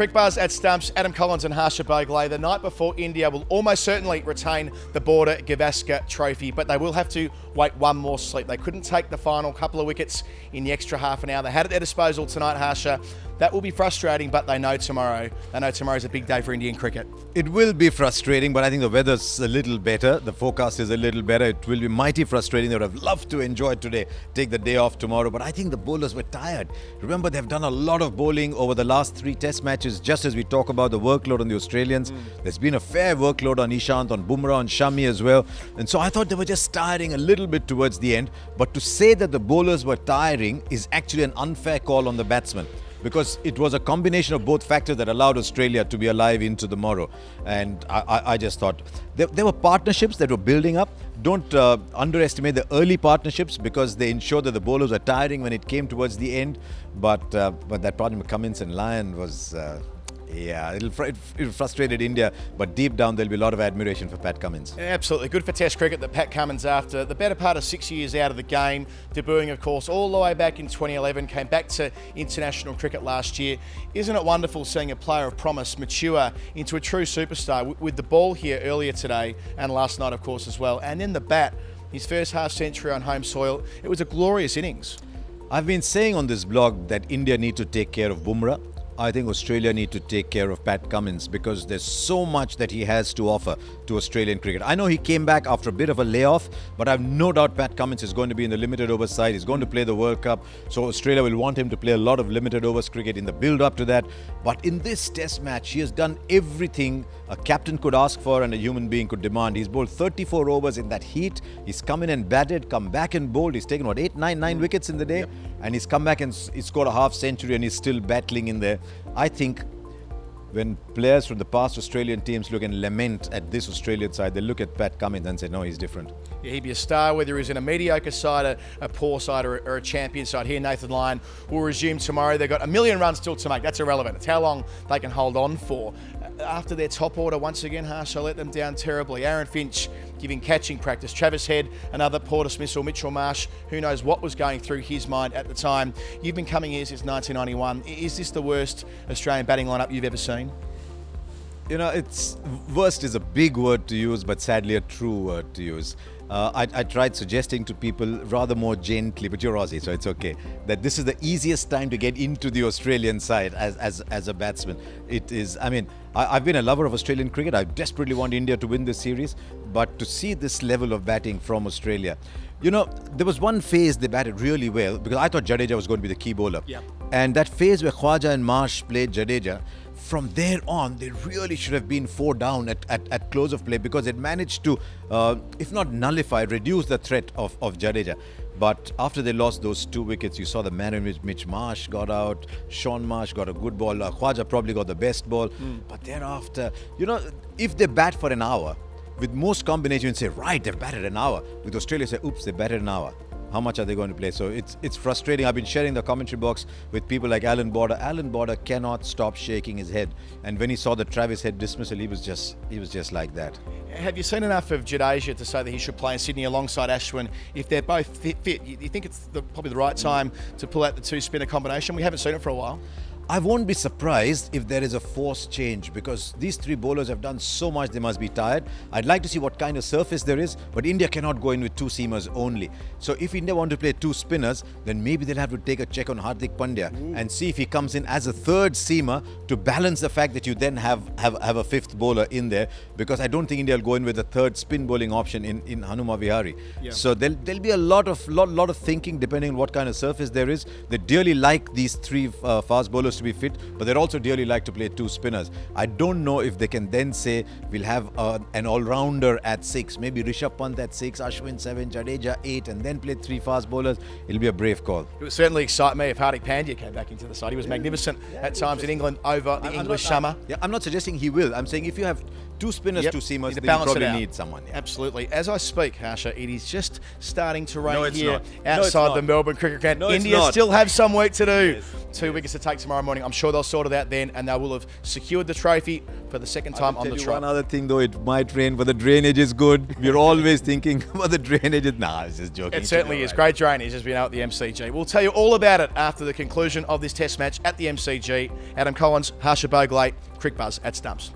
Cricbuzz at Stumps, Adam Collins and Harsha Bhogle. The night before, India will almost certainly retain the Border Gavaskar Trophy, but they will have to wait one more sleep. They couldn't take the final couple of wickets in the extra half an hour. They had at their disposal tonight, Harsha. That will be frustrating, but they know tomorrow. They know tomorrow's a big day for Indian cricket. It will be frustrating, but I think the weather's a little better. The forecast is a little better. It will be mighty frustrating. They would have loved to enjoy it today, take the day off tomorrow, but I think the bowlers were tired. Remember, they've done a lot of bowling over the last 3 test matches, just as we talk about the workload on the Australians. There's been a fair workload on Ishant, on Bumrah, on Shami as well. And so I thought they were just tiring a little bit towards the end. But to say that the bowlers were tiring is actually an unfair call on the batsmen, because it was a combination of both factors that allowed Australia to be alive into the morrow. And I just thought there were partnerships that were building up. Don't underestimate the early partnerships, because they ensured that the bowlers were tiring when it came towards the end. But that partnership, Cummins and Lyon, was... it frustrated India, but deep down there'll be a lot of admiration for Pat Cummins. Yeah, absolutely. Good for Test cricket that Pat Cummins, after the better part of 6 years out of the game, debuting, of course, all the way back in 2011, came back to international cricket last year. Isn't it wonderful seeing a player of promise mature into a true superstar with the ball here earlier today and last night, of course, as well. And then the bat, his first half century on home soil. It was a glorious innings. I've been saying on this blog that India need to take care of Bumrah. I think Australia need to take care of Pat Cummins, because there's so much that he has to offer to Australian cricket. I know he came back after a bit of a layoff, but I've no doubt Pat Cummins is going to be in the limited overs side. He's going to play the World Cup, so Australia will want him to play a lot of limited overs cricket in the build-up to that. But in this test match, he has done everything a captain could ask for and a human being could demand. He's bowled 34 overs in that heat. He's come in and batted, come back and bowled. He's taken, 9 wickets in the day? Yep. And he's come back and he's scored a half century, and he's still battling in there. I think when players from the past Australian teams look and lament at this Australian side, they look at Pat Cummins and say, no, he's different. Yeah, he'd be a star whether he's in a mediocre side, a poor side, or a champion side. Here, Nathan Lyon will resume tomorrow. They've got 1 million runs still to make. That's irrelevant. It's how long they can hold on for. After their top order, once again, Harsha let them down terribly. Aaron Finch giving catching practice. Travis Head, another poor dismissal. Mitchell Marsh, who knows what was going through his mind at the time. You've been coming here since 1991. Is this the worst Australian batting lineup you've ever seen? You know, it's worst is a big word to use, but sadly a true word to use. I tried suggesting to people rather more gently, but you're Aussie, so it's okay, that this is the easiest time to get into the Australian side as a batsman. It is, I mean, I've been a lover of Australian cricket. I desperately want India to win this series, but to see this level of batting from Australia, you know, there was one phase they batted really well, because I thought Jadeja was going to be the key bowler. Yep. And that phase where Khwaja and Marsh played Jadeja, from there on, they really should have been 4 down at close of play, because it managed to, if not nullify, reduce the threat of Jadeja. But after they lost those 2 wickets, you saw the manner in which Mitch Marsh got out. Sean Marsh got a good ball. Khwaja probably got the best ball. But thereafter, you know, if they bat for an hour, with most combinations, say, right, they've batted an hour. With Australia, say, oops, they batted an hour. How much are they going to play? So it's frustrating. I've been sharing the commentary box with people like Alan Border. Alan Border cannot stop shaking his head. And when he saw the Travis Head dismissal, he was just like that. Have you seen enough of Jadeja to say that he should play in Sydney alongside Ashwin if they're both fit? You think it's probably the right time to pull out the 2-spinner combination? We haven't seen it for a while. I won't be surprised if there is a forced change, because these 3 bowlers have done so much, they must be tired. I'd like to see what kind of surface there is, but India cannot go in with 2 seamers only. So if India want to play 2 spinners, then maybe they'll have to take a check on Hardik Pandya and see if he comes in as a 3rd seamer to balance the fact that you then have a 5th bowler in there, because I don't think India will go in with a 3rd spin bowling option in Hanuma Vihari. Yeah. So there'll be a lot of thinking depending on what kind of surface there is. They dearly like these 3 fast bowlers to be fit, but they'd also dearly like to play 2 spinners. I don't know if they can then say we'll have an all-rounder at 6, maybe Rishabh Pant at 6, Ashwin 7, Jadeja 8, and then play 3 fast bowlers. It'll be a brave call. It would certainly excite me if Hardik Pandya came back into the side. He was magnificent at times in England over the English summer. I'm not suggesting he will. I'm saying if you have 2 spinners, 2 seamers, then you probably need someone. Yeah. Absolutely. As I speak, Harsha, it is just starting to rain here outside the Melbourne Cricket Ground. India still have some work to do. Yes. 2 wickets to take tomorrow morning. I'm sure they'll sort it out then, and they will have secured the trophy for the second time on the trot. One other thing though, it might rain, but the drainage is good. We're always thinking about the drainage. Nah, I was just joking. It certainly is. Great drainage, as we know, at the MCG. We'll tell you all about it after the conclusion of this test match at the MCG. Adam Collins, Harsha Bhogle, Cricbuzz at Stumps.